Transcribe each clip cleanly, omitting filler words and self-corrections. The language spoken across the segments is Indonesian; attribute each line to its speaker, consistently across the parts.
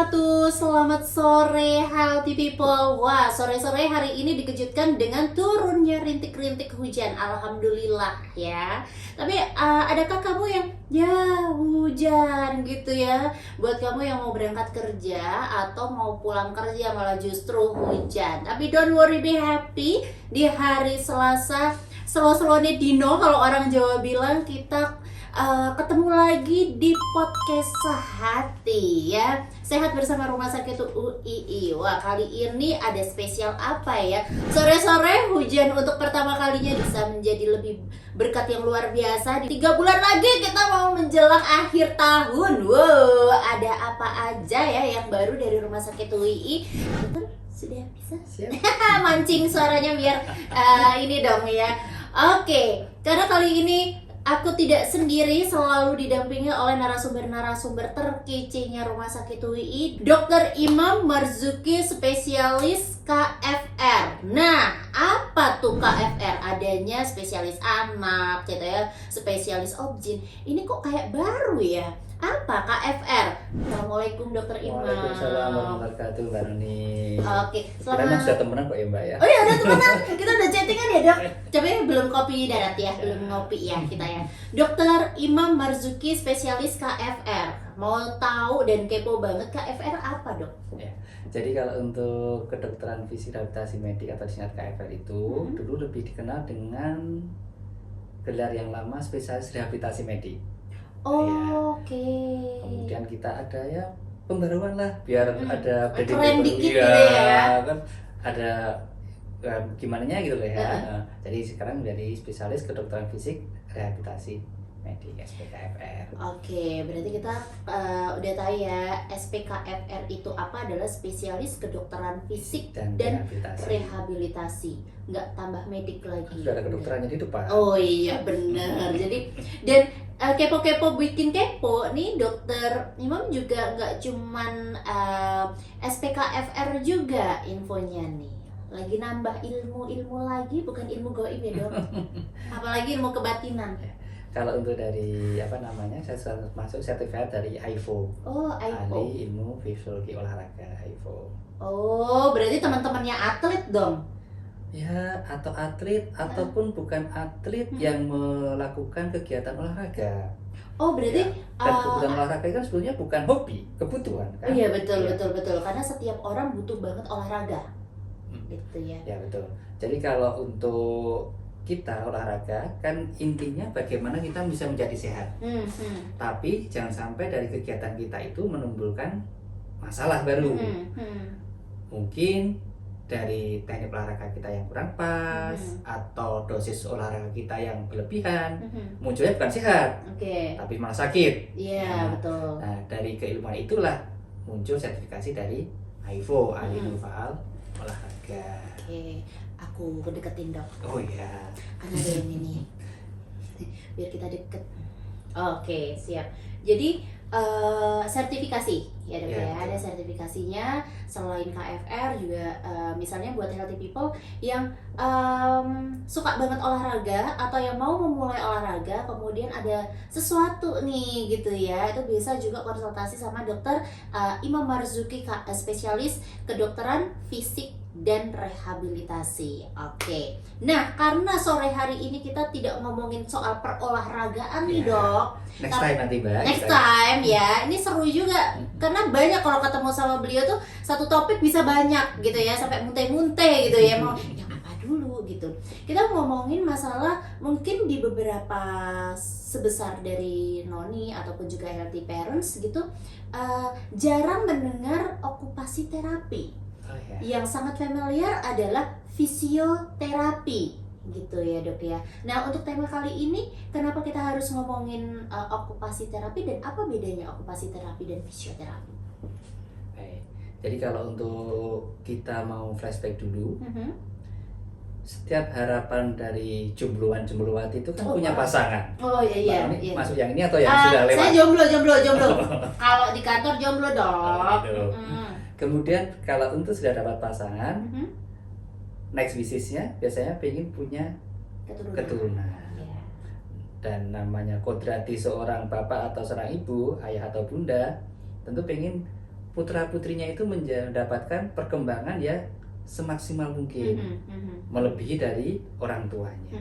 Speaker 1: wabarakatuh. Selamat sore healthy people. Wah, sore-sore hari ini dikejutkan dengan turunnya rintik-rintik hujan. Alhamdulillah ya. Tapi adakah kamu yang ya hujan gitu ya? Buat kamu yang mau berangkat kerja atau mau pulang kerja malah justru hujan. Tapi don't worry, be happy. Di hari Selasa, slow-slownya Dino kalau orang Jawa bilang, kita ketemu lagi di podcast Sehati ya. Sehat bersama Rumah Sakit UII. Wah, kali ini ada spesial apa ya? Sore-sore hujan untuk pertama kalinya bisa menjadi lebih berkat yang luar biasa. Di 3 bulan lagi kita mau menjelang akhir tahun. Wow, ada apa aja ya yang baru dari Rumah Sakit UII? Betul? Sudah bisa?
Speaker 2: Siap.
Speaker 1: Mancing suaranya biar ini dong ya. Oke, karena kali ini aku tidak sendiri, selalu didampingi oleh narasumber-narasumber terkecehnya Rumah Sakit UII, Dr. Imam Marzuki, spesialis KFR. Nah, apa tuh KFR? Adanya spesialis anak, gitu ya, spesialis obgyn. Ini kok kayak baru ya? Apa KFR? Assalamualaikum Dr. Imam.
Speaker 2: Waalaikumsalam warahmatullahi wabarakatuh, Mbak Nuni.
Speaker 1: Oke,
Speaker 2: Kita memang sudah temenan kok ya, Mbak ya.
Speaker 1: Oh iya, udah temenan. Kita udah chattingan ya, Dok. Tapi belum kopi darat ya, belum ngopi ya kita ya. Dr. Imam Marzuki, spesialis KFR. Mau tahu dan kepo banget, KFR apa, Dok?
Speaker 2: Ya. Jadi kalau untuk kedokteran fisik rehabilitasi medik atau disingkat KFR itu dulu lebih dikenal dengan gelar yang lama spesialis rehabilitasi medik.
Speaker 1: Oke.
Speaker 2: Kemudian kita ada ya pembaruan lah biar ada
Speaker 1: keren dikit
Speaker 2: ya,
Speaker 1: gitu ya.
Speaker 2: Kan ada gimana nya gitu lah ya. Jadi sekarang menjadi spesialis kedokteran fisik rehabilitasi medik SPKFR.
Speaker 1: Oke, berarti kita udah tahu ya, SPKFR itu apa, adalah spesialis kedokteran fisik dan rehabilitasi. Nggak tambah medik lagi.
Speaker 2: Sudah ada kedokterannya di depan.
Speaker 1: Oh iya benar. Jadi dan kepo-kepo bikin kepo nih, Dokter Imam juga nggak cuman SPKFR juga infonya nih. Lagi nambah ilmu lagi, bukan ilmu gaib ya, Dok. Apalagi ilmu kebatinan.
Speaker 2: Kalau untuk dari apa namanya, saya sudah masuk sertifikat dari AIFO.
Speaker 1: Oh, AIFO.
Speaker 2: Ahli Ilmu Fisiologi Olahraga, AIFO.
Speaker 1: Oh, berarti teman-temannya atlet dong.
Speaker 2: Ya, atau atlet ataupun bukan atlet yang melakukan kegiatan olahraga.
Speaker 1: Oh, berarti
Speaker 2: dan kebutuhan olahraga kan sebetulnya bukan hobi, kebutuhan kan?
Speaker 1: Iya, betul. Karena setiap orang butuh banget olahraga. Gitu ya.
Speaker 2: Ya, betul. Jadi kalau untuk kita olahraga kan intinya bagaimana kita bisa menjadi sehat. Tapi jangan sampai dari kegiatan kita itu menimbulkan masalah baru. Mungkin dari teknik olahraga kita yang kurang pas atau dosis olahraga kita yang berlebihan, munculnya bukan sehat, tapi malah sakit.
Speaker 1: Iya, betul.
Speaker 2: Nah, dari keilmuan itulah muncul sertifikasi dari AIFO, ahli faal olahraga.
Speaker 1: Oke, aku deketin, Dok.
Speaker 2: Oh iya.
Speaker 1: Karena ada yang ini. Biar kita deket. Oke, siap. Jadi sertifikasi ya, Dok ya. Ada sertifikasinya. Selain KFR juga misalnya buat healthy people yang suka banget olahraga atau yang mau memulai olahraga, kemudian ada sesuatu nih gitu ya, itu bisa juga konsultasi sama Dokter Imam Marzuki, spesialis kedokteran fisik dan rehabilitasi. Oke. Nah, karena sore hari ini kita tidak ngomongin soal perolahragaan nih, Dok.
Speaker 2: Next time nanti, Mbak.
Speaker 1: Next time ya. Ini seru juga karena banyak kalau ketemu sama beliau tuh satu topik bisa banyak gitu ya, sampai munte-munte gitu ya. Mau yang apa dulu gitu. Kita ngomongin masalah mungkin di beberapa sebesar dari Noni ataupun juga healthy parents gitu, jarang mendengar okupasi terapi. Yang sangat familiar adalah fisioterapi gitu ya, Dok ya. Nah, untuk tema kali ini kenapa kita harus ngomongin okupasi terapi dan apa bedanya okupasi terapi dan fisioterapi?
Speaker 2: Baik. Jadi kalau untuk kita mau flashback dulu, setiap harapan dari jombloan-jombloan itu kan punya pasangan.
Speaker 1: Oh iya.
Speaker 2: Masuk yang ini atau yang sudah lewat?
Speaker 1: Saya jomblo. Kalau di kantor jomblo dong.
Speaker 2: Gitu. Kemudian kalau untuk sudah dapat pasangan, next bisnisnya biasanya pengen punya keturunan. Dan namanya kodrati seorang bapak atau seorang ibu, ayah atau bunda, tentu pengen putra-putrinya itu mendapatkan perkembangan ya semaksimal mungkin, melebihi dari orang tuanya.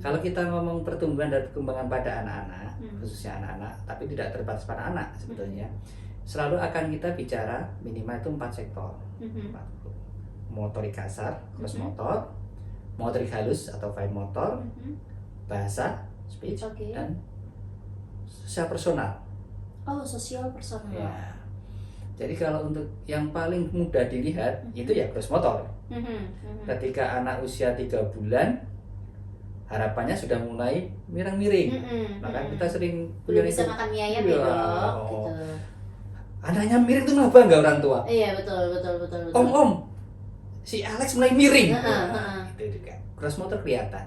Speaker 2: Kalau kita ngomong pertumbuhan dan perkembangan pada anak-anak, khususnya anak-anak, tapi tidak terbatas pada anak sebetulnya, selalu akan kita bicara minimal itu 4 sektor. Motorik kasar, gross motor, motorik halus atau fine motor, bahasa, speech, dan sosial personal.
Speaker 1: Oh, sosial personal.
Speaker 2: Ya. Jadi kalau untuk yang paling mudah dilihat itu ya gross motor. Ketika anak usia 3 bulan, harapannya sudah mulai miring-miring. Maka kita sering
Speaker 1: belum bisa makan mie ayam ya, Dok. Gitu.
Speaker 2: Anaknya miring tuh nggak bangga orang tua.
Speaker 1: Iya, betul.
Speaker 2: Om, si Alex mulai miring. Itu juga. Gross motor kelihatan.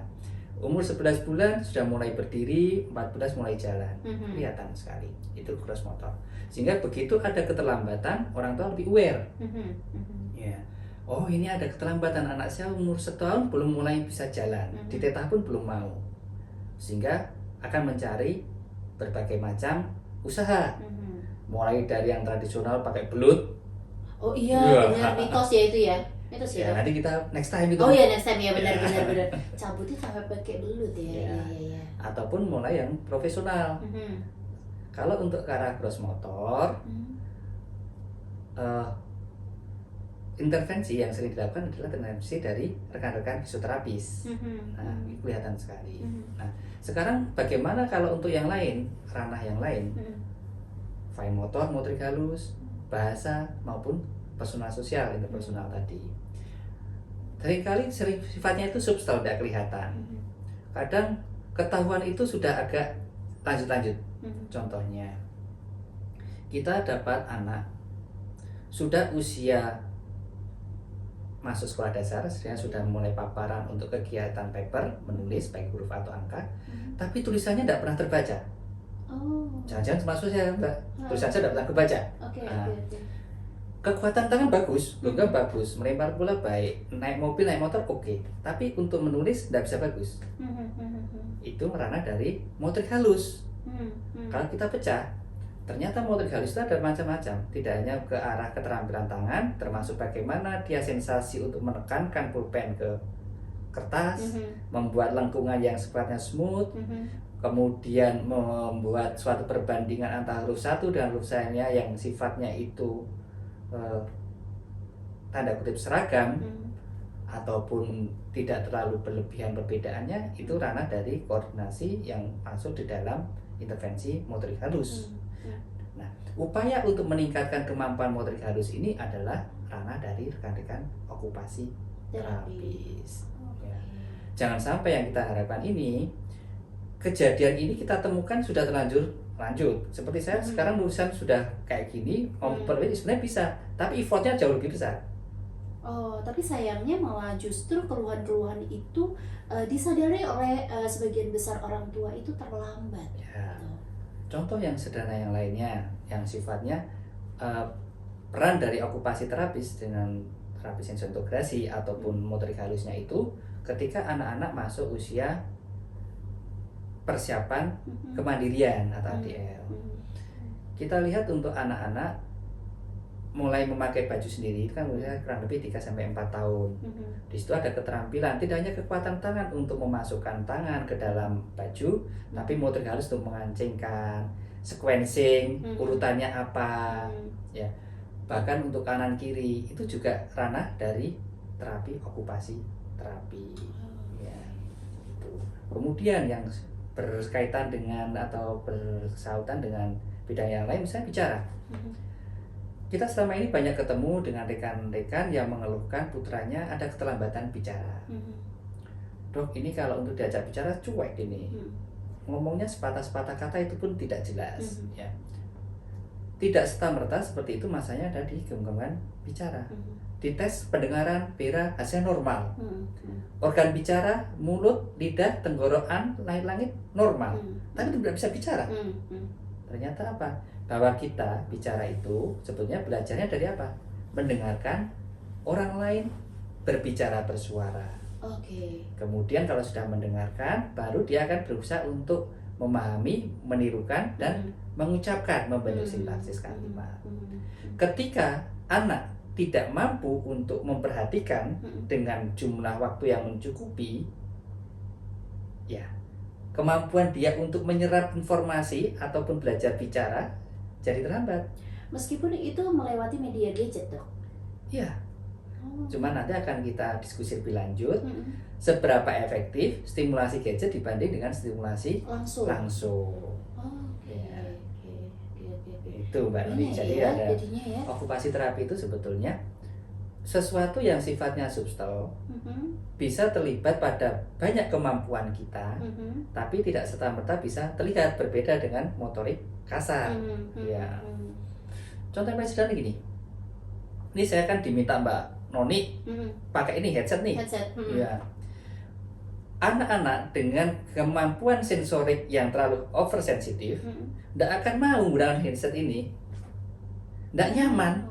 Speaker 2: Umur 11 bulan sudah mulai berdiri, 14 mulai jalan. Kelihatan sekali. Itu gross motor. Sehingga begitu ada keterlambatan, orang tua lebih aware. Ya. Oh, ini ada keterlambatan, anak saya umur 1 tahun belum mulai bisa jalan. Ditetah pun belum mau. Sehingga akan mencari berbagai macam usaha. Mulai dari yang tradisional pakai belut.
Speaker 1: Oh iya, benar, mitos ya itu ya. Mitos ya.
Speaker 2: Nanti kita next time itu.
Speaker 1: Oh iya, next time ya, benar. Cabutnya sampai pakai belut ya. Iya.
Speaker 2: Ataupun mulai yang profesional. Kalau untuk ke arah gross motor, intervensi yang sering dilakukan adalah intervensi dari rekan-rekan fisioterapis. Nah, ini kelihatan sekali. Nah, sekarang bagaimana kalau untuk yang lain, ranah yang lain, fine motor, motorik halus, bahasa maupun personal sosial, interpersonal tadi. Seringkali sifatnya itu substansial, tidak kelihatan. Kadang ketahuan itu sudah agak lanjut. Contohnya, kita dapat anak sudah usia masuk sekolah dasar, sudah mulai paparan untuk kegiatan paper, menulis baik huruf atau angka, tapi tulisannya tidak pernah terbaca. Jangan-jangan termasuk saya, Mbak. Tulisan saya tidak pernah kebaca. Kekuatan tangan bagus, genggam bagus, melempar bola baik, naik mobil, naik motor oke. Tapi untuk menulis tidak bisa bagus. Itu ranah dari motorik halus. Kalau kita pecah, ternyata motorik halus itu ada macam-macam. Tidak hanya ke arah keterampilan tangan, termasuk bagaimana dia sensasi untuk menekankan pulpen ke kertas, membuat lengkungan yang sifatnya smooth, kemudian membuat suatu perbandingan antara huruf satu dan huruf lainnya yang sifatnya itu tanda kutip seragam, ataupun tidak terlalu berlebihan perbedaannya, itu ranah dari koordinasi yang masuk di dalam intervensi motorik halus. Nah, upaya untuk meningkatkan kemampuan motorik halus ini adalah ranah dari rekan-rekan okupasi terapis. Ya. Jangan sampai yang kita harapkan ini, kejadian ini kita temukan sudah lanjut. Seperti saya sekarang lulusan sudah kayak gini, memperbaiki sebenarnya bisa, tapi effortnya jauh lebih besar.
Speaker 1: Oh, tapi sayangnya malah justru keluhan-keluhan itu disadari oleh sebagian besar orang tua itu terlambat.
Speaker 2: Ya. Contoh yang sederhana yang lainnya, yang sifatnya peran dari okupasi terapis dengan terapis integrasi ataupun motorik halusnya itu ketika anak-anak masuk usia persiapan kemandirian atau ADL. Kita lihat untuk anak-anak mulai memakai baju sendiri itu kan usia kurang lebih 3-4 tahun. Di situ ada keterampilan, tidak hanya kekuatan tangan untuk memasukkan tangan ke dalam baju, tapi motorik halus untuk mengancingkan, sequencing, urutannya apa, ya. Bahkan untuk kanan kiri itu juga ranah dari terapi okupasi terapi. Ya. Itu. Kemudian yang berkaitan dengan atau bersautan dengan bidang yang lain, misalnya bicara. Kita selama ini banyak ketemu dengan rekan-rekan yang mengeluhkan putranya ada keterlambatan bicara. Dok, ini kalau untuk diajak bicara cuek ini. Ngomongnya sepatah-sepatah kata itu pun tidak jelas. Ya. Tidak serta-merta seperti itu masanya ada di genggaman bicara. Di tes pendengaran, pera, hasilnya normal. Organ bicara, mulut, lidah, tenggorokan, langit-langit normal. Tapi tidak bisa bicara. Ternyata apa? Bahwa kita bicara itu sebetulnya belajarnya dari apa? Mendengarkan orang lain berbicara bersuara.
Speaker 1: Oke.
Speaker 2: Kemudian kalau sudah mendengarkan, baru dia akan berusaha untuk memahami, menirukan, dan mengucapkan, membentuk sintaksis kalimat. Ketika anak tidak mampu untuk memperhatikan dengan jumlah waktu yang mencukupi, ya kemampuan dia untuk menyerap informasi ataupun belajar bicara jadi terhambat.
Speaker 1: Meskipun itu melewati media gadget, Dok.
Speaker 2: Ya, cuman nanti akan kita diskusi lebih lanjut seberapa efektif stimulasi gadget dibanding dengan stimulasi langsung. Itu Mbak Nuni. Jadi ada okupasi terapi itu sebetulnya sesuatu yang sifatnya substal, bisa terlibat pada banyak kemampuan kita, tapi tidak serta-merta bisa terlihat, berbeda dengan motorik kasar. Ya. Contoh yang sederhana gini. Ini saya kan diminta Mbak Noni pakai ini headset nih. Ya. Anak-anak dengan kemampuan sensorik yang terlalu oversensitif tidak akan mau menggunakan headset ini, tidak nyaman.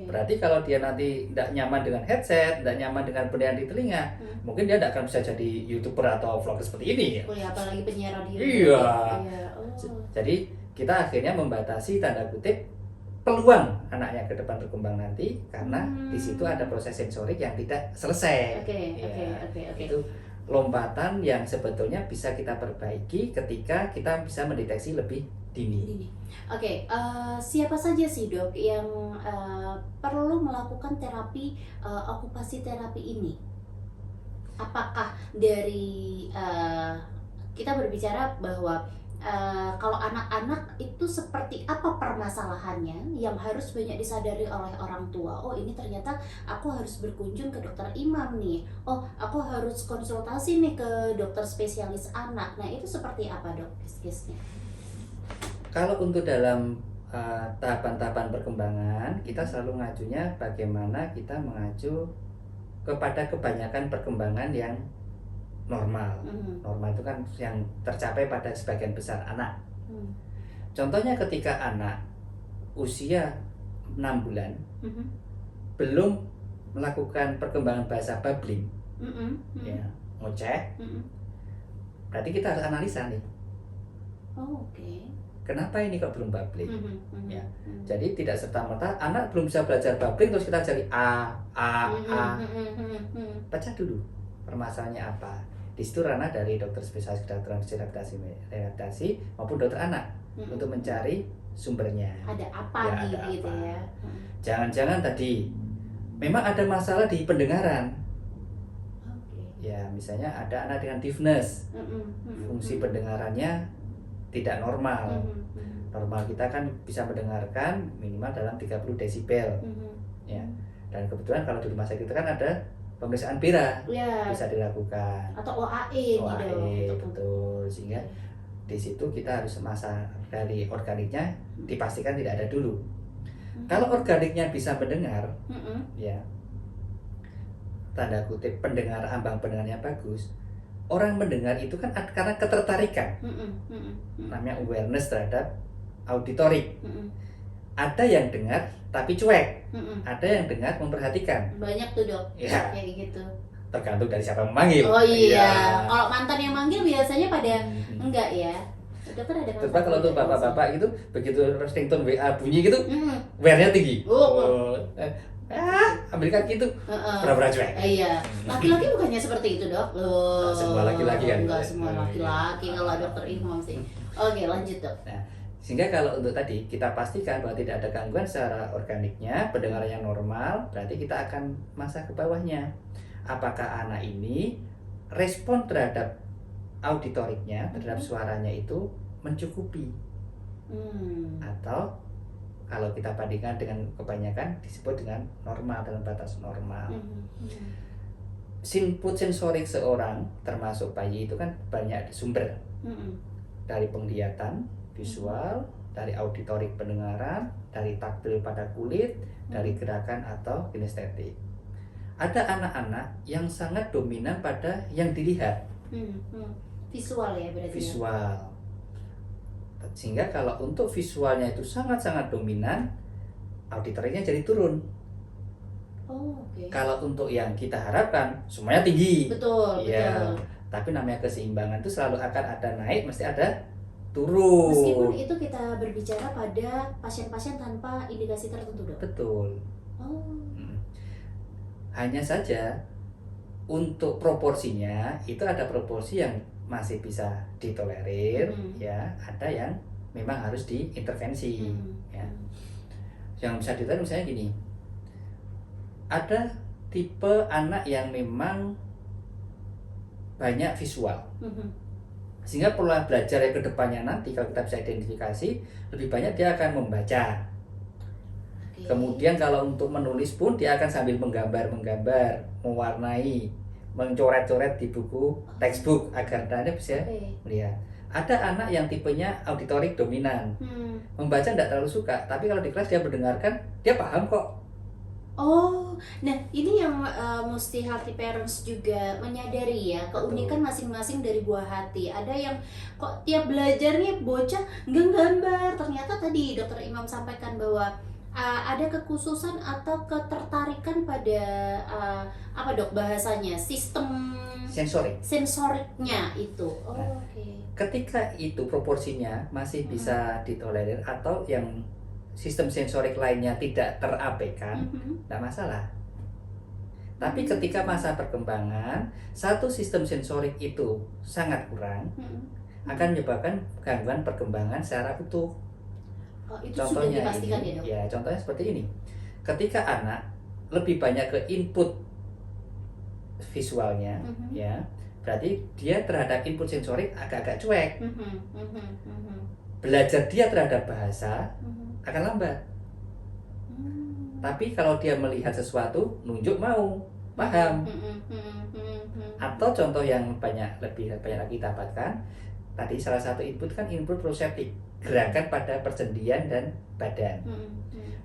Speaker 2: Berarti kalau dia nanti tidak nyaman dengan headset, tidak nyaman dengan benda di telinga, mungkin dia tidak akan bisa jadi YouTuber atau vlogger seperti ini.
Speaker 1: Ya, apalagi penyiar radio.
Speaker 2: Iya. Jadi kita akhirnya membatasi tanda kutip peluang anaknya ke depan berkembang nanti, karena di situ ada proses sensorik yang tidak selesai. Itu lompatan yang sebetulnya bisa kita perbaiki ketika kita bisa mendeteksi lebih dini.
Speaker 1: Siapa saja sih Dok yang perlu melakukan terapi okupasi terapi ini? Apakah dari kita berbicara bahwa kalau anak-anak itu seperti apa permasalahannya yang harus banyak disadari oleh orang tua? Oh, ini ternyata aku harus berkunjung ke dokter imam nih. Oh, aku harus konsultasi nih ke dokter spesialis anak. Nah, itu seperti apa Dok case-nya?
Speaker 2: Kalau untuk dalam tahapan-tahapan perkembangan, kita selalu ngajunya bagaimana kita mengacu kepada kebanyakan perkembangan yang normal. Normal itu kan yang tercapai pada sebagian besar anak. Contohnya ketika anak usia 6 bulan belum melakukan perkembangan bahasa babbling, ya, ngoceh, berarti kita harus analisa nih. Kenapa ini kok belum babbling? Ya. Jadi tidak serta-merta anak belum bisa belajar babbling terus kita cari a. Baca dulu permasalahannya apa. Di situ ranah dari dokter spesialis kedokteran rehabilitasi maupun dokter anak untuk mencari sumbernya.
Speaker 1: Ada apa gitu ya?
Speaker 2: Jangan-jangan tadi memang ada masalah di pendengaran. Ya, misalnya ada anak dengan deafness, fungsi pendengarannya tidak normal. Normal kita kan bisa mendengarkan minimal dalam 30 desibel. Ya. Dan kebetulan kalau di rumah sakit kita kan ada pemeriksaan BERA, bisa dilakukan,
Speaker 1: atau OAE
Speaker 2: betul. Sehingga di situ kita harus masa dari organiknya dipastikan tidak ada dulu. Kalau organiknya bisa mendengar, ya tanda kutip pendengar, ambang pendengarnya bagus, orang mendengar itu kan karena ketertarikan, namanya awareness terhadap auditorik. Ada yang dengar tapi cuek, ada yang dengar memperhatikan.
Speaker 1: Banyak tuh Dok,
Speaker 2: ya.
Speaker 1: Kayak gitu.
Speaker 2: Tergantung dari siapa yang memanggil.
Speaker 1: Oh iya, kalau mantan yang manggil biasanya pada enggak ya. Dokter ada mantan.
Speaker 2: Coba kalau untuk bapak-bapak gitu, begitu ringtone WA bunyi gitu, wear-nya tinggi. Amerika gitu, pura-pura cuek.
Speaker 1: Iya, laki-laki bukannya seperti itu Dok. Loh,
Speaker 2: semua laki-laki kan?
Speaker 1: Enggak semua laki-laki kalau dokter imam sih. Oke, lanjut Dok.
Speaker 2: Nah, sehingga kalau untuk tadi kita pastikan bahwa tidak ada gangguan secara organiknya, pendengarannya normal, berarti kita akan masa ke bawahnya. Apakah anak ini respon terhadap auditoriknya, terhadap suaranya itu mencukupi? Atau kalau kita bandingkan dengan kebanyakan disebut dengan normal, dalam batas normal. Input sensorik seorang termasuk bayi itu kan banyak sumber. Dari penglihatan, visual, dari auditorik pendengaran, dari taktil pada kulit, dari gerakan atau kinestetik. Ada anak-anak yang sangat dominan pada yang dilihat.
Speaker 1: Visual ya berarti.
Speaker 2: Visual. Sehingga kalau untuk visualnya itu sangat-sangat dominan, auditoriknya jadi turun.
Speaker 1: Oh, okay.
Speaker 2: Kalau untuk yang kita harapkan semuanya tinggi.
Speaker 1: Betul,
Speaker 2: ya,
Speaker 1: betul.
Speaker 2: Tapi namanya keseimbangan itu selalu akan ada naik, mesti ada turun.
Speaker 1: Meskipun itu kita berbicara pada pasien-pasien tanpa indikasi tertentu, Dok.
Speaker 2: Betul.
Speaker 1: Oh.
Speaker 2: Hanya saja untuk proporsinya itu ada proporsi yang masih bisa ditolerir, ya, ada yang memang harus diintervensi, ya. Yang bisa ditolerir misalnya gini, ada tipe anak yang memang banyak visual, sehingga pola belajar yang kedepannya nanti kalau kita bisa identifikasi lebih banyak dia akan membaca. Kemudian kalau untuk menulis pun dia akan sambil menggambar, mewarnai, mencoret-coret di buku textbook agar dia bisa melihat. Ada anak yang tipenya auditorik dominan, membaca tidak terlalu suka, tapi kalau di kelas dia mendengarkan, dia paham kok.
Speaker 1: Oh, nah ini yang mesti healthy parents juga menyadari ya, keunikan masing-masing dari buah hati. Ada yang kok tiap belajar nih bocah nggak gambar, ternyata tadi Dokter Imam sampaikan bahwa ada kekhususan atau ketertarikan pada apa Dok bahasanya, sistem sensoriknya itu.
Speaker 2: Nah, ketika itu proporsinya masih bisa ditolerir atau yang sistem sensorik lainnya tidak terabaikan, tidak masalah. Tapi ketika masa perkembangan, satu sistem sensorik itu sangat kurang, akan menyebabkan gangguan perkembangan secara utuh.
Speaker 1: Itu
Speaker 2: Contohnya
Speaker 1: sudah dipastikan
Speaker 2: ini,
Speaker 1: ya, Dok?
Speaker 2: ya, contohnya seperti ini. Ketika anak lebih banyak ke input visualnya, ya, berarti dia terhadap input sensorik agak-agak cuek. Belajar dia terhadap bahasa akan lambat. Tapi kalau dia melihat sesuatu, nunjuk mau, paham. Atau contoh yang lebih banyak lagi kita dapatkan, tadi salah satu input kan input proseptik, gerakan pada persendian dan badan.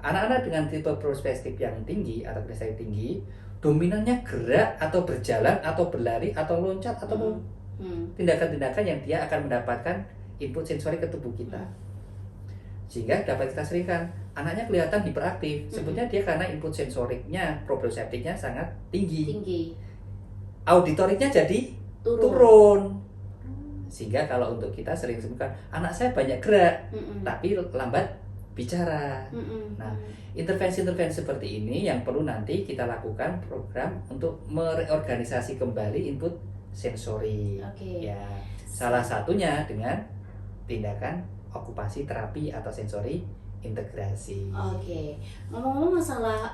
Speaker 2: Anak-anak dengan tipe prospektif yang tinggi atau kinesthetik tinggi, dominannya gerak atau berjalan atau berlari atau loncat atau tindakan-tindakan yang dia akan mendapatkan input sensori ke tubuh kita. Sehingga dapat kita seringkan anaknya kelihatan hiperaktif, sebetulnya dia karena input sensoriknya, proprioseptiknya sangat tinggi. Auditoriknya jadi turun. Sehingga kalau untuk kita sering sebutkan anak saya banyak gerak, tapi lambat bicara. Nah, intervensi-intervensi seperti ini yang perlu nanti kita lakukan program untuk mereorganisasi kembali input sensori. Ya, salah satunya dengan tindakan okupasi terapi atau sensori integrasi.
Speaker 1: Ngomong-ngomong masalah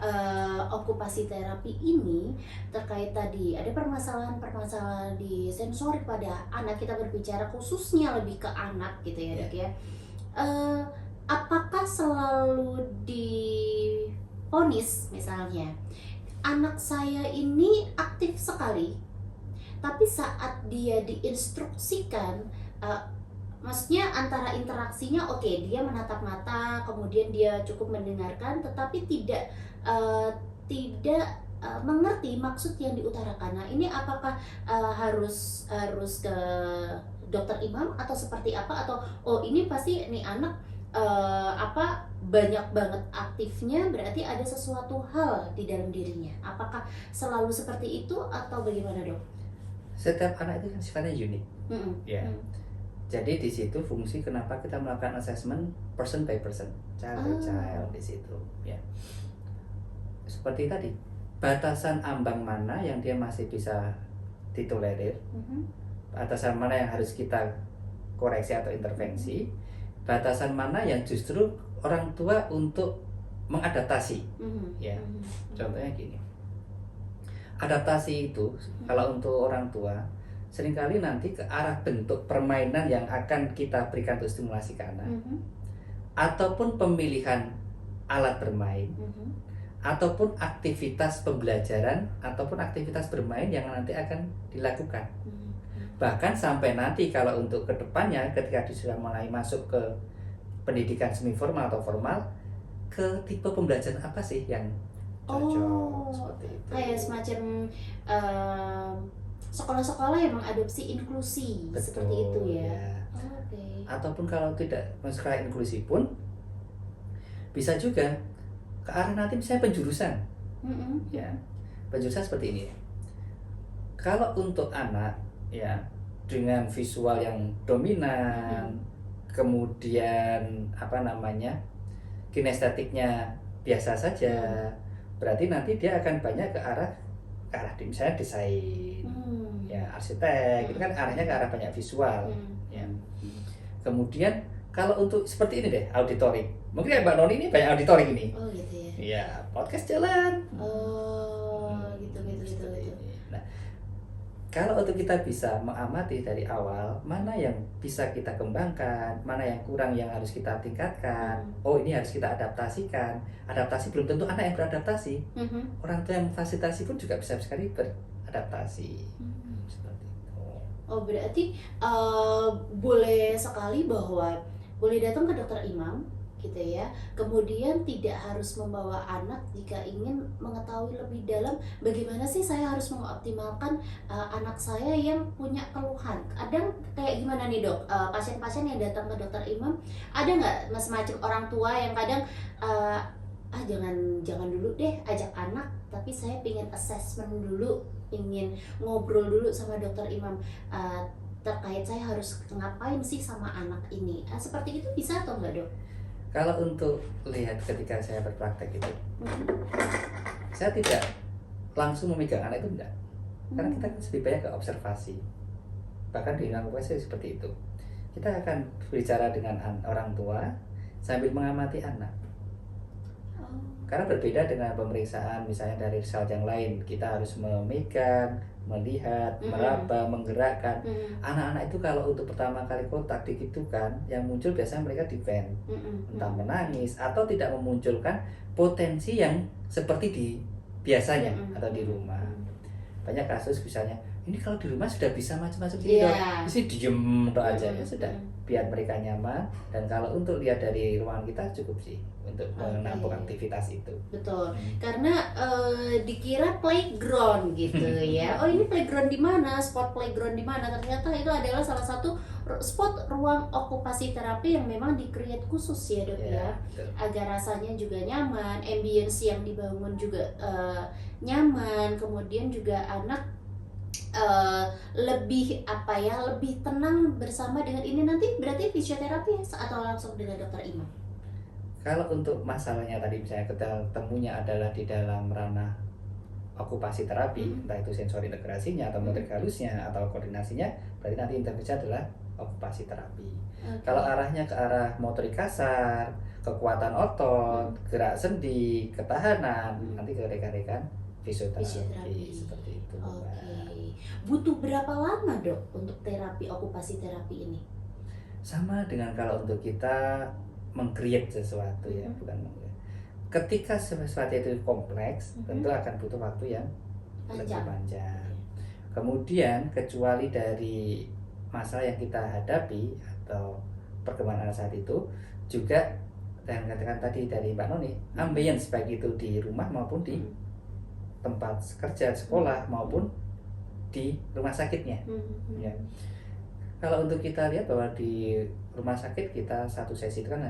Speaker 1: okupasi terapi ini, terkait tadi ada permasalahan-permasalahan di sensorik pada anak, kita berbicara khususnya lebih ke anak gitu ya, Dok ya. Apakah selalu divonis misalnya anak saya ini aktif sekali, tapi saat dia diinstruksikan, maksudnya antara interaksinya dia menatap mata, kemudian dia cukup mendengarkan, tetapi tidak mengerti maksud yang diutarakan. Nah, ini apakah harus ke Dokter Imam atau seperti apa, atau ini pasti nih anak banyak banget aktifnya, berarti ada sesuatu hal di dalam dirinya. Apakah selalu seperti itu atau bagaimana, Dok?
Speaker 2: Setiap anak itu kan sifatnya unik. Jadi di situ fungsi kenapa kita melakukan assessment person by person, child by child di situ, ya. Seperti tadi, batasan ambang mana yang dia masih bisa ditolerir, batasan mana yang harus kita koreksi atau intervensi, batasan mana yang justru orang tua untuk mengadaptasi, ya. Contohnya gini, adaptasi itu kalau untuk orang tua seringkali nanti ke arah bentuk permainan yang akan kita berikan untuk stimulasi ke anak, ataupun pemilihan alat bermain, ataupun aktivitas pembelajaran, ataupun aktivitas bermain yang nanti akan dilakukan. Bahkan sampai nanti kalau untuk kedepannya ketika dia sudah mulai masuk ke pendidikan semi formal atau formal, ke tipe pembelajaran apa sih yang cocok, seperti itu.
Speaker 1: Kayak semacam sekolah-sekolah yang mengadopsi inklusi.
Speaker 2: Betul,
Speaker 1: seperti itu ya.
Speaker 2: Ataupun kalau tidak sekolah inklusi pun bisa juga ke arah nanti misalnya penjurusan. Ya, penjurusan seperti ini. Kalau untuk anak ya dengan visual yang dominan, kemudian apa namanya kinestetiknya biasa saja, berarti nanti dia akan banyak ke arah misalnya desain, ya arsitek, itu kan arahnya ke arah banyak visual, ya. Kemudian kalau untuk seperti ini deh, auditorik, mungkin ya Mbak Noni ini banyak auditorik ini.
Speaker 1: Oh gitu ya.
Speaker 2: Ya podcast jalan.
Speaker 1: Oh gitu.
Speaker 2: Nah, kalau untuk kita bisa mengamati dari awal mana yang bisa kita kembangkan, mana yang kurang yang harus kita tingkatkan, oh ini harus kita adaptasikan. Adaptasi belum tentu anak yang beradaptasi, orang tua yang memfasilitasi pun juga bisa sekali beradaptasi. Seperti itu.
Speaker 1: Oh berarti boleh sekali bahwa boleh datang ke dokter Imam gitu ya, kemudian tidak harus membawa anak jika ingin mengetahui lebih dalam bagaimana sih saya harus mengoptimalkan anak saya yang punya keluhan. Kadang kayak gimana nih dok, pasien-pasien yang datang ke dokter Imam, ada nggak semacam orang tua yang kadang jangan dulu deh ajak anak, tapi saya pengen assessment dulu, ingin ngobrol dulu sama dokter Imam terkait saya harus ngapain sih sama anak ini. Seperti itu bisa atau enggak dok?
Speaker 2: Kalau untuk lihat ketika saya berpraktek itu, saya tidak langsung memegang anak itu, enggak. Karena kita lebih banyak ke observasi. Bahkan di ruang saya seperti itu. Kita akan berbicara dengan orang tua sambil mengamati anak. Karena berbeda dengan pemeriksaan misalnya dari result yang lain, kita harus memegang, melihat, meraba, menggerakkan. Anak-anak itu kalau untuk pertama kali kontak digitukan, yang muncul biasanya mereka defend, entah menangis atau tidak memunculkan potensi yang seperti di biasanya atau di rumah. Banyak kasus misalnya, ini kalau di rumah sudah bisa macam-macam gitu, di sini diem aja ya sudah, biar mereka nyaman. Dan kalau untuk lihat dari ruangan kita cukup sih untuk menampung aktivitas itu.
Speaker 1: Betul, karena dikira playground gitu ya. Oh ini playground di mana? Spot playground di mana? Ternyata itu adalah salah satu spot ruang okupasi terapi yang memang di-create khusus ya dok ya, agar rasanya juga nyaman, ambience yang dibangun juga nyaman, kemudian juga anak lebih lebih tenang bersama dengan ini. Nanti berarti fisioterapi atau langsung dengan dokter Imam?
Speaker 2: Kalau untuk masalahnya tadi misalnya ketemunya adalah di dalam ranah okupasi terapi, entah itu sensori integrasinya atau motorik halusnya atau koordinasinya, berarti nanti intervensi adalah okupasi terapi. Kalau arahnya ke arah motorik kasar, kekuatan otot, gerak sendi, ketahanan, nanti ke rekan-rekan fisioterapi. Seperti itu.
Speaker 1: Butuh berapa lama dok untuk terapi okupasi terapi ini?
Speaker 2: Sama dengan kalau untuk kita meng-create sesuatu ya, bukan ketika sesuatu itu kompleks, tentu akan butuh waktu yang lebih panjang. Kemudian kecuali dari masalah yang kita hadapi atau perkembangan anak saat itu, juga dan katakan tadi dari Mbak Noni, ambience baik itu di rumah maupun di tempat kerja, sekolah maupun di rumah sakitnya. Ya. Kalau untuk kita lihat bahwa di rumah sakit kita satu sesi itu kan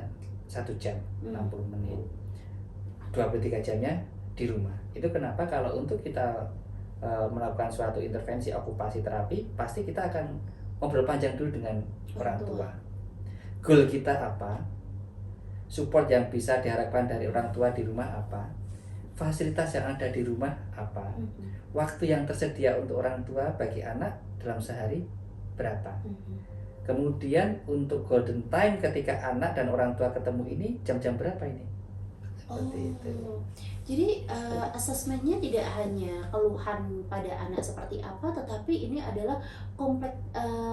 Speaker 2: 1 jam 60 menit, 23 jamnya di rumah. Itu kenapa kalau untuk kita melakukan suatu intervensi okupasi terapi, pasti kita akan ngobrol panjang dulu dengan orang tua. Goal kita apa? Support yang bisa diharapkan dari orang tua di rumah apa? Fasilitas yang ada di rumah apa? Waktu yang tersedia untuk orang tua bagi anak dalam sehari berapa? Kemudian untuk golden time ketika anak dan orang tua ketemu ini jam-jam berapa ini? Seperti itu.
Speaker 1: Jadi asesmennya tidak hanya keluhan pada anak seperti apa, tetapi ini adalah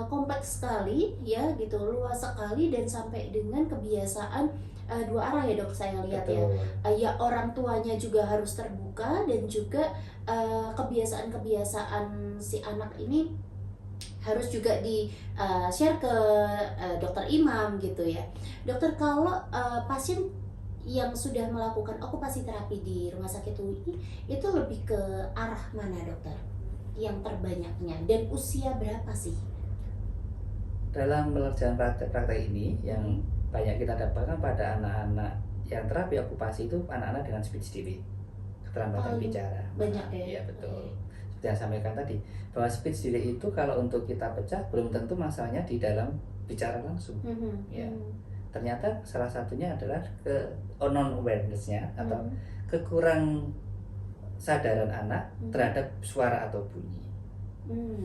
Speaker 1: kompleks sekali ya gitu, luas sekali, dan sampai dengan kebiasaan dua arah ya dok, saya lihat. Betul. Ya orang tuanya juga harus terbuka, dan juga kebiasaan-kebiasaan si anak ini harus juga di share ke dokter Imam gitu ya. Dokter, kalau pasien yang sudah melakukan okupasi terapi di rumah sakit UI itu lebih ke arah mana dokter? Yang terbanyaknya, dan usia berapa sih?
Speaker 2: Dalam mengerjakan praktek ini yang banyak kita dapatkan pada anak-anak yang terapi okupasi itu anak-anak dengan speech delay, keterlambatan bicara.
Speaker 1: Banyak ya?
Speaker 2: Iya betul. seperti yang sampaikan tadi, bahwa speech delay itu kalau untuk kita pecah belum tentu masalahnya di dalam bicara langsung. Ya. Ternyata salah satunya adalah ke non awareness-nya atau kekurang sadaran anak terhadap suara atau bunyi.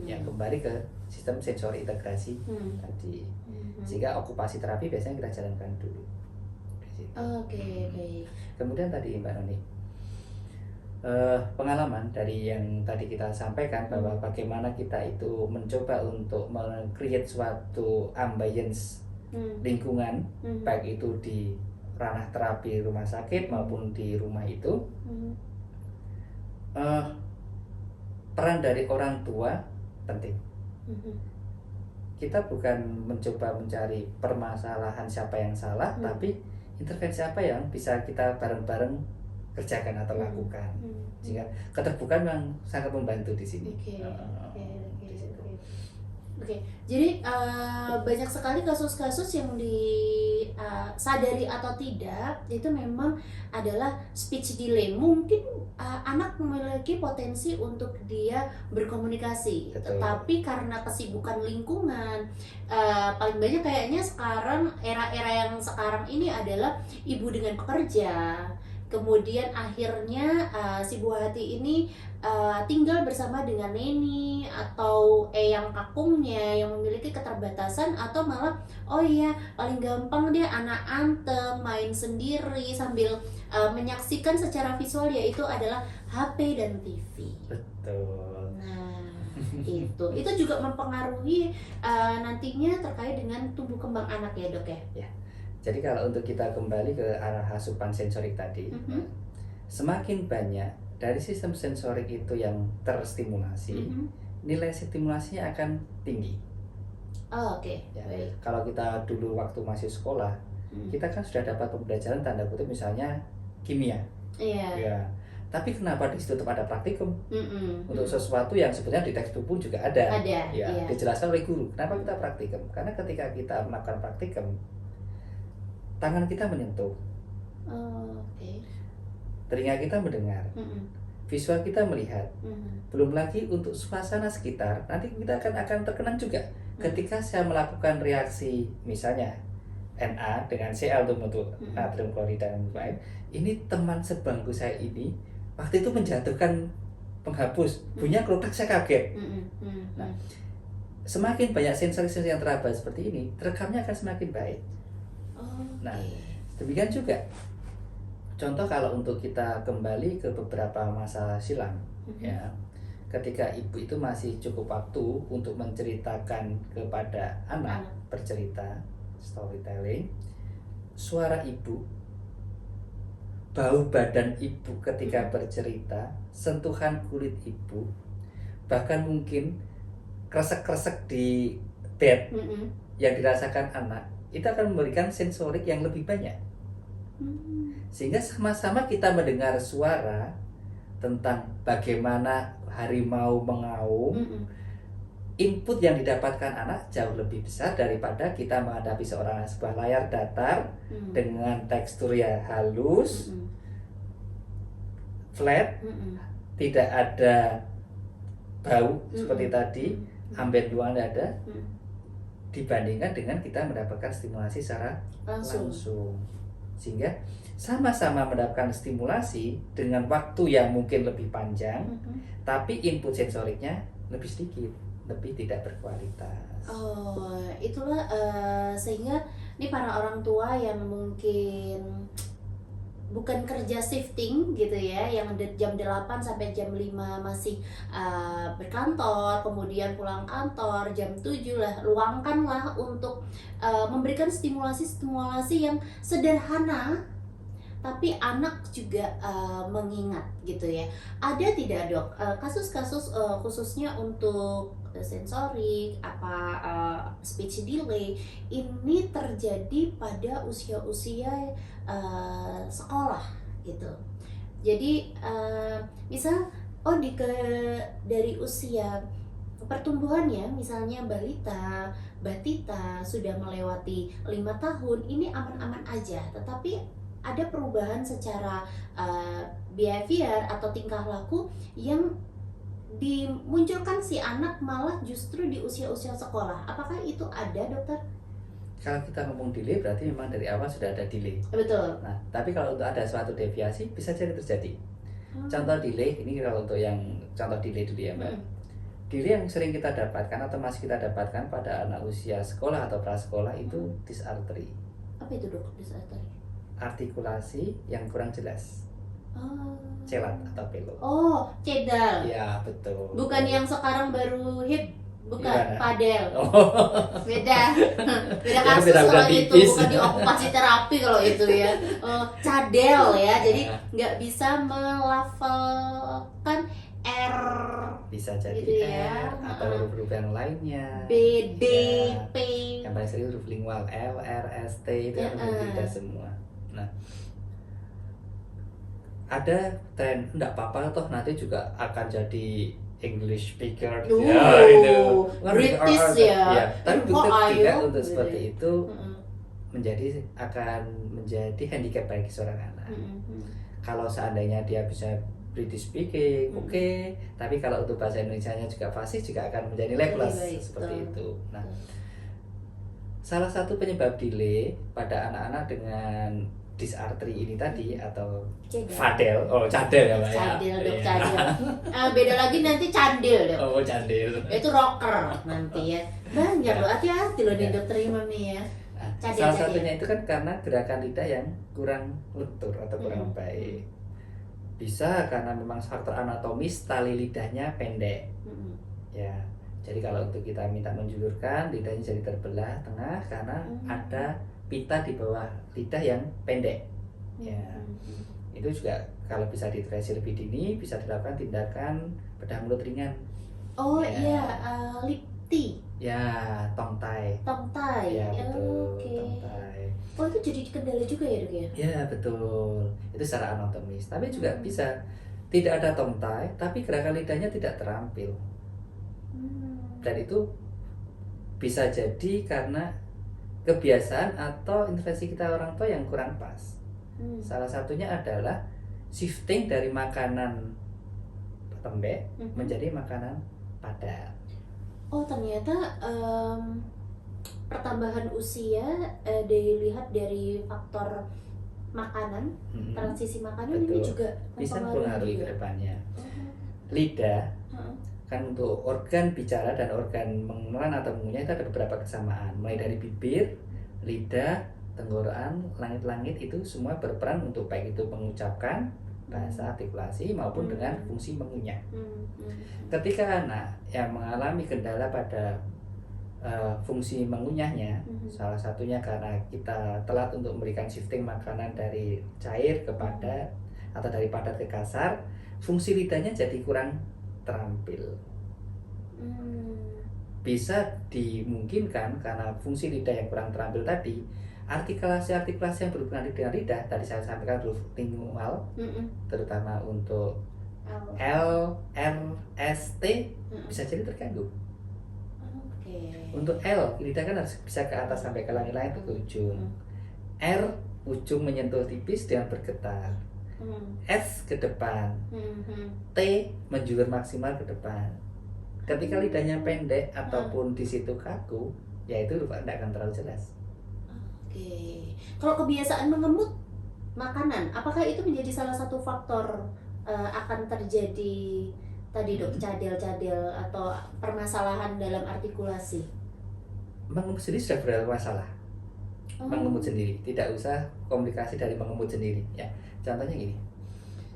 Speaker 2: Yang kembali ke sistem sensori integrasi tadi. Sehingga okupasi terapi biasanya kita jalankan dulu.
Speaker 1: Oke, baik.
Speaker 2: Kemudian tadi Mbak Noni, pengalaman dari yang tadi kita sampaikan bahwa bagaimana kita itu mencoba untuk meng-create suatu ambience lingkungan, baik itu di ranah terapi rumah sakit maupun di rumah itu, peran dari orang tua penting. Kita bukan mencoba mencari permasalahan siapa yang salah, tapi intervensi apa yang bisa kita bareng-bareng kerjakan atau lakukan. Sehingga keterbukaan memang sangat membantu di sini.
Speaker 1: Oke, jadi banyak sekali kasus-kasus yang disadari atau tidak itu memang adalah speech delay. Mungkin anak memiliki potensi untuk dia berkomunikasi, tetapi karena kesibukan lingkungan, paling banyak kayaknya sekarang era-era yang sekarang ini adalah ibu dengan pekerja. Kemudian akhirnya si buah hati ini tinggal bersama dengan neni atau eyang kakungnya yang memiliki keterbatasan, atau malah oh iya paling gampang dia anak antem main sendiri sambil menyaksikan secara visual, yaitu adalah HP dan TV.
Speaker 2: Betul.
Speaker 1: Nah itu juga mempengaruhi nantinya terkait dengan tumbuh kembang anak ya dok ya.
Speaker 2: Ya. Jadi kalau untuk kita kembali ke arah asupan sensorik tadi, semakin banyak dari sistem sensorik itu yang terstimulasi, nilai stimulasinya akan tinggi.
Speaker 1: Oke.
Speaker 2: Ya, kalau kita dulu waktu masih sekolah, kita kan sudah dapat pembelajaran tanda kutip misalnya kimia.
Speaker 1: Iya.
Speaker 2: Ya. Tapi kenapa di situ tetap ada praktikum? Untuk sesuatu yang sebetulnya di textbook pun juga ada.
Speaker 1: Ada.
Speaker 2: Ya, iya. Dijelaskan oleh guru. Kenapa kita praktikum? Karena ketika kita melakukan praktikum, tangan kita menyentuh, telinga kita mendengar, visual kita melihat, belum lagi untuk suasana sekitar. Nanti kita akan terkenang juga ketika saya melakukan reaksi misalnya Na dengan Cl untuk membentuk natrium klorida dan lain. Ini teman sebangku saya ini waktu itu menjatuhkan penghapus, bunyinya kerutak, saya kaget. Nah, semakin banyak sensor-sensor yang terabah seperti ini, terekamnya akan semakin baik. Nah, demikian juga contoh kalau untuk kita kembali ke beberapa masa silam, ya, ketika ibu itu masih cukup waktu untuk menceritakan kepada anak, bercerita, storytelling, suara ibu, bau badan ibu ketika bercerita, sentuhan kulit ibu, bahkan mungkin kresek-kresek di bed yang dirasakan anak, itu akan memberikan sensorik yang lebih banyak. Sehingga sama-sama kita mendengar suara tentang bagaimana harimau mengaum, input yang didapatkan anak jauh lebih besar daripada kita menghadapi sebuah layar datar dengan tekstur ya halus, flat, tidak ada bau seperti tadi, ambient luar ada, dibandingkan dengan kita mendapatkan stimulasi secara langsung. Sehingga sama-sama mendapatkan stimulasi dengan waktu yang mungkin lebih panjang, tapi input sensoriknya lebih sedikit, lebih tidak berkualitas.
Speaker 1: Oh, itulah sehingga ini para orang tua yang mungkin bukan kerja shifting gitu ya, yang jam 8 sampai jam 5 masih berkantor, kemudian pulang kantor jam 7 lah, luangkanlah untuk memberikan stimulasi yang sederhana tapi anak juga mengingat gitu ya. Ada tidak dok kasus-kasus khususnya untuk sensorik speech delay ini terjadi pada usia-usia sekolah gitu. Jadi misal dari usia pertumbuhannya misalnya balita, batita sudah melewati 5 tahun, ini aman-aman aja, tetapi ada perubahan secara behavior atau tingkah laku yang dimunculkan si anak malah justru di usia-usia sekolah? Apakah itu ada, dokter?
Speaker 2: Kalau kita ngomong delay berarti memang dari awal sudah ada delay.
Speaker 1: Betul.
Speaker 2: Nah, tapi kalau untuk ada suatu deviasi bisa jadi terjadi. Contoh delay, ini kalau untuk yang contoh delay dulu ya Mbak. Delay yang sering kita dapatkan atau masih kita dapatkan pada anak usia sekolah atau prasekolah itu dysarthria.
Speaker 1: Apa itu dok, dysarthria?
Speaker 2: Artikulasi yang kurang jelas. Celat atau pelot.
Speaker 1: Oh, cedal.
Speaker 2: Ya, betul.
Speaker 1: Bukan yang sekarang baru hit, bukan
Speaker 2: Gimana?
Speaker 1: padel.
Speaker 2: Oh.
Speaker 1: Beda. Beda
Speaker 2: Ya,
Speaker 1: kasus
Speaker 2: beda
Speaker 1: kalau itu,
Speaker 2: tipis.
Speaker 1: bukan di okupasi terapi kalau itu ya. Cadel ya. Jadi nggak bisa melafalkan R.
Speaker 2: Bisa jadi
Speaker 1: Gitu ya.
Speaker 2: R atau huruf-huruf yang lainnya.
Speaker 1: B, D,
Speaker 2: Ya.
Speaker 1: P.
Speaker 2: Yang paling sering huruf lingual L, R, S, T itu kan berbeda semua. Nah, ada tren enggak apa-apa toh nanti juga akan jadi English speaker. Ya itu
Speaker 1: British ya.
Speaker 2: Tapi
Speaker 1: Kok
Speaker 2: betul juga
Speaker 1: ayo?
Speaker 2: untuk
Speaker 1: Gitu
Speaker 2: seperti
Speaker 1: ya.
Speaker 2: itu akan menjadi handicap bagi seorang anak. Kalau seandainya dia bisa British speaking, oke. Tapi kalau untuk bahasa Indonesianya juga fasih juga akan menjadi nilai plus seperti itu. Nah, salah satu penyebab delay pada anak-anak dengan dysarthria ini tadi atau cadel ya Mbak ya.
Speaker 1: Cadel dok, cadel. Beda lagi nanti candil dok.
Speaker 2: Oh, cadel.
Speaker 1: Itu rocker nanti ya. Banyak loh, hati-hati loh nih
Speaker 2: Ya.
Speaker 1: dokter Imam nih ya.
Speaker 2: Nah,
Speaker 1: Cadel,
Speaker 2: salah
Speaker 1: cadel.
Speaker 2: satunya itu kan karena gerakan lidah yang kurang lentur atau kurang baik. Bisa karena memang faktor anatomis tali lidahnya pendek. Ya. Jadi kalau untuk kita minta menjulurkan lidahnya jadi terbelah tengah karena ada pita di bawah lidah yang pendek. Ya. Itu juga kalau bisa dideteksi lebih dini bisa dilakukan tindakan bedah mulut ringan.
Speaker 1: Oh
Speaker 2: Ya.
Speaker 1: iya, lip tea.
Speaker 2: Ya, tongue tie.
Speaker 1: Tongue tie.
Speaker 2: Ya, betul.
Speaker 1: Oke.
Speaker 2: Tongue tie.
Speaker 1: Oh itu jadi kendala juga ya dok ya?
Speaker 2: Ya, betul. Itu secara anatomis. Tapi juga bisa tidak ada tongue tie, tapi gerakan lidahnya tidak terampil. Dan itu bisa jadi karena kebiasaan atau intervensi kita orang tua yang kurang pas. Salah satunya adalah shifting dari makanan lembek menjadi makanan padat.
Speaker 1: Oh ternyata pertambahan usia dilihat dari faktor makanan, transisi makanan ini juga
Speaker 2: bisa
Speaker 1: mempengaruhi
Speaker 2: mempengaruhi ke
Speaker 1: juga.
Speaker 2: depannya. Lidah kan untuk organ bicara dan organ mengeluarkan atau mengunyah itu ada beberapa kesamaan, mulai dari bibir, lidah, tenggorokan, langit-langit itu semua berperan untuk baik itu mengucapkan bahasa artikulasi maupun dengan fungsi mengunyah. Ketika anak yang mengalami kendala pada fungsi mengunyahnya, salah satunya karena kita telat untuk memberikan shifting makanan dari cair ke padat atau dari padat ke kasar, fungsi lidahnya jadi kurang terampil. Bisa dimungkinkan karena fungsi lidah yang kurang terampil tadi, artikulasi-artikulasi yang berhubungan dengan lidah tadi saya sampaikan huruf lingual, terutama untuk L, R, S, T bisa jadi terganggu. Untuk L, lidah kan harus bisa ke atas sampai ke langit-langit ke ujung. R, ujung menyentuh tipis dengan bergetar. S ke depan, T menjulur maksimal ke depan. Ketika lidahnya pendek ataupun di situ kaku, ya itu tidak akan terlalu jelas.
Speaker 1: Oke. Kalau kebiasaan mengemut makanan, apakah itu menjadi salah satu faktor akan terjadi tadi dok cadel-cadel atau permasalahan dalam artikulasi?
Speaker 2: Mengemut sendiri sudah bermasalah. Mengemut sendiri, tidak usah komunikasi dari mengemut sendiri. Ya, contohnya gini,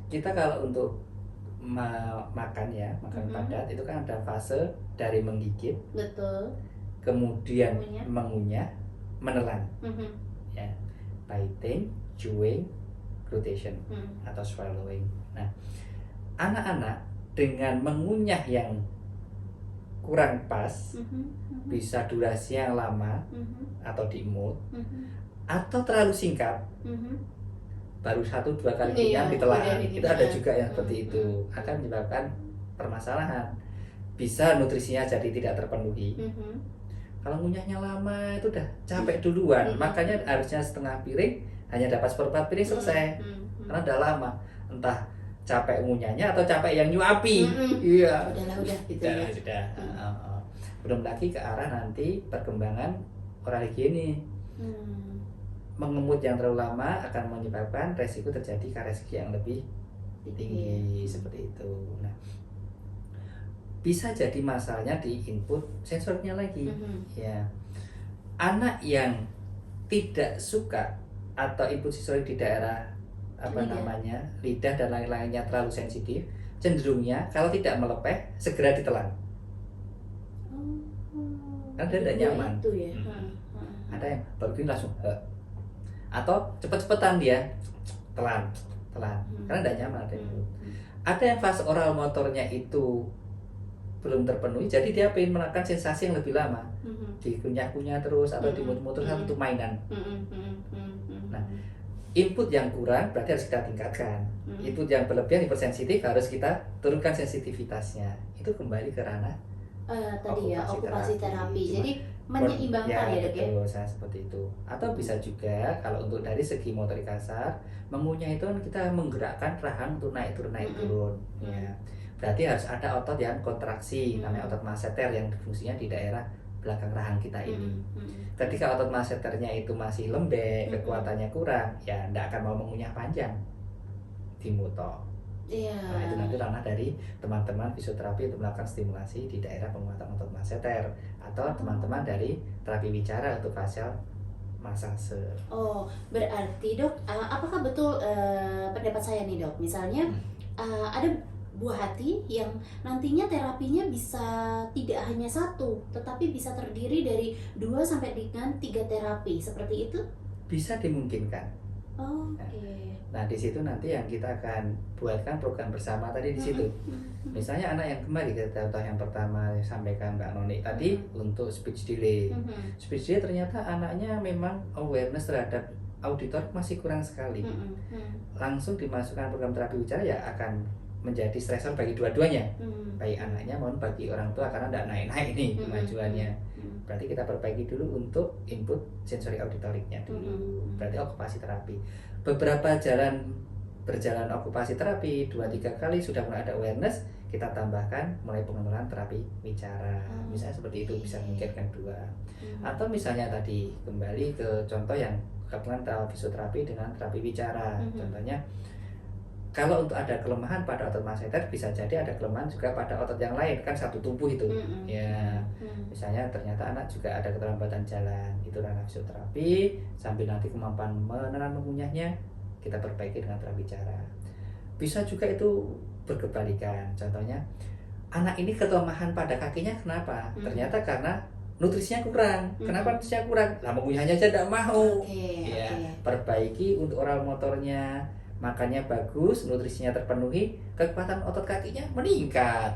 Speaker 2: kita kalau untuk makan ya, makan padat itu kan ada fase dari menggigit,
Speaker 1: betul,
Speaker 2: kemudian mengunyah, menelan, ya, biting, chewing, glutation atau swallowing. Nah, anak-anak dengan mengunyah yang kurang pas, bisa durasi yang lama atau di mood, atau terlalu singkat, baru 1-2 kali kenyang ditelan, itu ada juga yang seperti itu, akan menyebabkan permasalahan. Bisa nutrisinya jadi tidak terpenuhi. Kalau ngunyahnya lama itu udah capek duluan, makanya harusnya setengah piring hanya dapat seperempat piring selesai, karena udah lama, entah capek ngunyahnya atau capek yang nyuapi. Iya.
Speaker 1: Udah gitu ya.
Speaker 2: Sudah. Belum lagi ke arah nanti perkembangan oral higienis. Mengemut yang terlalu lama akan menyebabkan resiko terjadi karies yang lebih tinggi seperti itu. Nah, bisa jadi masalahnya di input sensornya lagi. Ya, anak yang tidak suka atau input sensorik di daerah lidah dan lain-lainnya terlalu sensitif, cenderungnya kalau tidak melepeh segera ditelan. Kan dia tidak nyaman.
Speaker 1: Itu ya.
Speaker 2: Ada yang baru gini langsung atau cepet-cepetan dia telan karena tidak nyaman. Ada yang fase oral motornya itu belum terpenuhi, jadi dia pengen menekan sensasi yang lebih lama, dikunyah-kunyah terus atau dimut-mut terus untuk mainan. Nah, input yang kurang berarti harus kita tingkatkan. Input yang berlebihan, hipersensitif, harus kita turunkan sensitivitasnya. Itu kembali ke ranah
Speaker 1: okupasi terapi. Jadi menyeimbangkan ya, Dok ya.
Speaker 2: Betul, saya seperti itu. Atau bisa juga kalau untuk dari segi motorik kasar, mengunyah itu kan kita menggerakkan rahang untuk naik turun. Ya. Berarti harus ada otot yang kontraksi, namanya otot masseter yang fungsinya di daerah belakang rahang kita ini. Ketika otot masseternya itu masih lembek, kekuatannya kurang, ya tidak akan mau mengunyah panjang, dimuto. Nah, itu nanti ranah dari teman-teman fisioterapi untuk melakukan stimulasi di daerah penguatan otot masseter, atau teman-teman dari terapi bicara untuk facial massage.
Speaker 1: Oh, berarti Dok, apakah betul pendapat saya nih Dok, misalnya ada buah hati yang nantinya terapinya bisa tidak hanya satu, tetapi bisa terdiri dari 2 sampai dengan 3 terapi, seperti itu?
Speaker 2: Bisa dimungkinkan. Nah, di situ nanti yang kita akan buatkan program bersama tadi di situ. Misalnya anak yang kembali ke contoh yang pertama sampaikan Mbak Noni tadi untuk speech delay. Speech delay ternyata anaknya memang awareness terhadap auditor masih kurang sekali. Langsung dimasukkan program terapi bicara ya akan menjadi stresor bagi dua-duanya, baik anaknya maupun bagi orang tua, karena tidak naik-naik nih kemajuannya. Berarti kita perbaiki dulu untuk input sensori auditoriknya dulu. Berarti okupasi terapi. Beberapa berjalan okupasi terapi 2-3 kali sudah mulai ada awareness, kita tambahkan mulai pengenalan terapi bicara. Misalnya seperti itu, bisa memungkinkan 2. Atau misalnya tadi kembali ke contoh yang gabungan fisioterapi dengan terapi bicara. Contohnya kalau untuk ada kelemahan pada otot masseter, bisa jadi ada kelemahan juga pada otot yang lain, kan satu tubuh itu. Ya, misalnya ternyata anak juga ada keterlambatan jalan, itu ranah fisioterapi, sambil nanti kemampuan menelan mengunyahnya kita perbaiki dengan terapi bicara. Bisa juga itu berkebalikan, contohnya anak ini kelemahan pada kakinya kenapa? Ternyata karena nutrisinya kurang. Kenapa nutrisinya kurang? Lah mengunyahnya aja tidak mau. Perbaiki untuk oral motornya, makannya bagus, nutrisinya terpenuhi, kekuatan otot kakinya meningkat.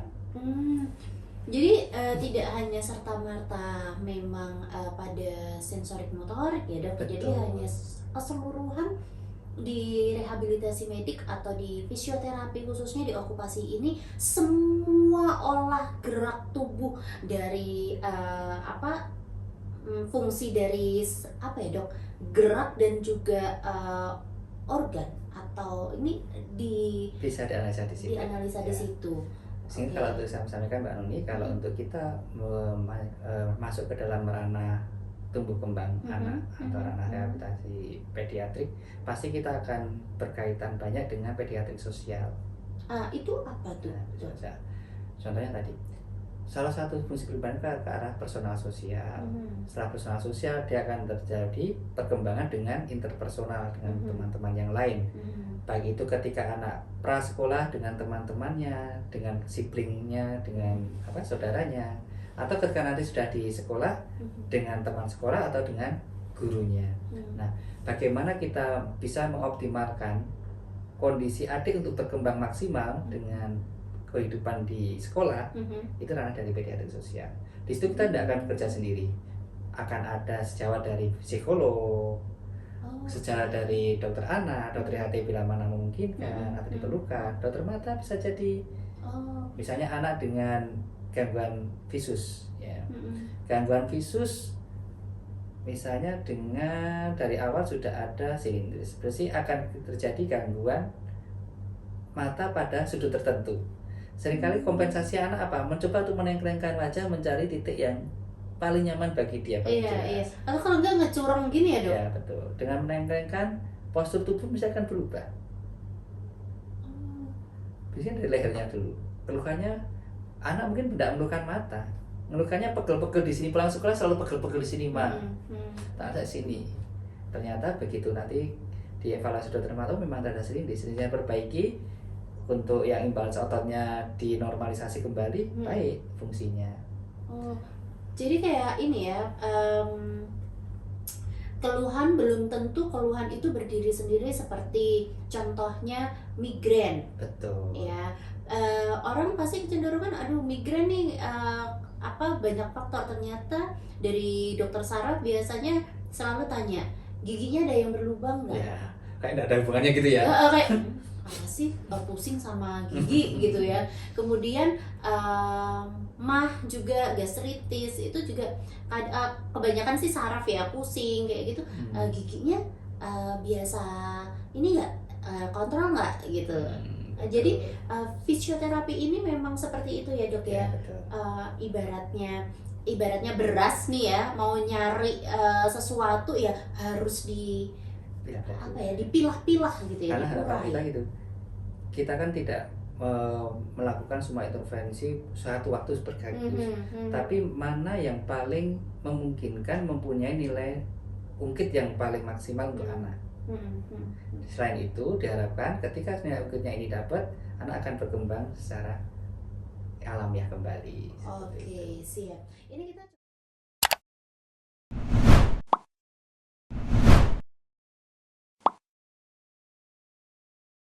Speaker 1: Jadi tidak hanya serta-merta memang pada sensorik motorik ya Dok, jadi hanya keseluruhan di rehabilitasi medik atau di fisioterapi khususnya di okupasi ini, semua olah gerak tubuh dari fungsi dari apa ya Dok, gerak dan juga organ atau ini
Speaker 2: bisa dianalisa di situ.
Speaker 1: Di situ.
Speaker 2: Sehingga kalau untuk saya sampaikan Mbak Nuni, kalau untuk kita masuk ke dalam ranah tumbuh kembang anak atau ranah rehabilitasi pediatrik, pasti kita akan berkaitan banyak dengan pediatrik sosial.
Speaker 1: Itu apa tuh?
Speaker 2: Contohnya tadi, salah satu fungsi perubahan ke arah personal sosial. Setelah personal sosial, dia akan terjadi perkembangan dengan interpersonal dengan teman-teman yang lain. Baik itu ketika anak prasekolah dengan teman-temannya, dengan siblingnya, dengan saudaranya, atau ketika nanti sudah di sekolah dengan teman sekolah atau dengan gurunya. Nah, bagaimana kita bisa mengoptimalkan kondisi adik untuk berkembang maksimal dengan kehidupan di sekolah, itu ranah dari pediatrik sosial. Di situ kita tidak akan bekerja sendiri, akan ada sejawat dari psikolog, sejawat dari dokter anak, dokter HT bila mana memungkinkan atau diperlukan, dokter mata bisa jadi. Misalnya anak dengan gangguan visus, ya. Gangguan visus, misalnya dengan dari awal sudah ada silindris, berarti akan terjadi gangguan mata pada sudut tertentu. Seringkali kompensasi anak apa? Mencoba untuk menengklengkan wajah, mencari titik yang paling nyaman bagi dia.
Speaker 1: Iya. Atau kalau enggak ngecurang gini ya dok?
Speaker 2: Ya betul. Dengan menengklengkan, postur tubuh misalkan berubah. Biasanya dari lehernya dulu. Keluhannya anak mungkin tidak mengeluhkan mata, ngeluhkannya pegel-pegel di sini, pulang sekolah selalu pegel-pegel di sini mah, tak ada sini. Ternyata begitu nanti dievaluasi dokter mata memang ada sini, di sini saya perbaiki untuk yang imbalance ototnya dinormalisasi kembali, baik fungsinya.
Speaker 1: Oh, jadi kayak ini ya, keluhan belum tentu keluhan itu berdiri sendiri, seperti contohnya migrain.
Speaker 2: Betul.
Speaker 1: Ya, orang pasti kecenderungan, aduh migrain nih, banyak faktor. Ternyata dari dokter saraf biasanya selalu tanya, giginya ada yang berlubang nggak?
Speaker 2: Ya, kayak nggak ada hubungannya gitu ya.
Speaker 1: Kayak apa sih, pusing sama gigi gitu ya. Kemudian mah juga, gastritis itu juga kebanyakan sih saraf ya, pusing kayak gitu. Giginya biasa ini nggak, kontrol nggak gitu. Jadi fisioterapi ini memang seperti itu ya dok ya. Ibaratnya beras nih ya, mau nyari sesuatu ya harus dipilah-pilah gitu ya.
Speaker 2: Karena harapan kita gitu, kita kan tidak melakukan semua intervensi satu waktu sekaligus, tapi mana yang paling memungkinkan, mempunyai nilai ungkit yang paling maksimal untuk anak. Selain itu diharapkan ketika nilai ungkitnya ini dapat, anak akan berkembang secara alamiah kembali.
Speaker 1: Oke, siap. Ini kita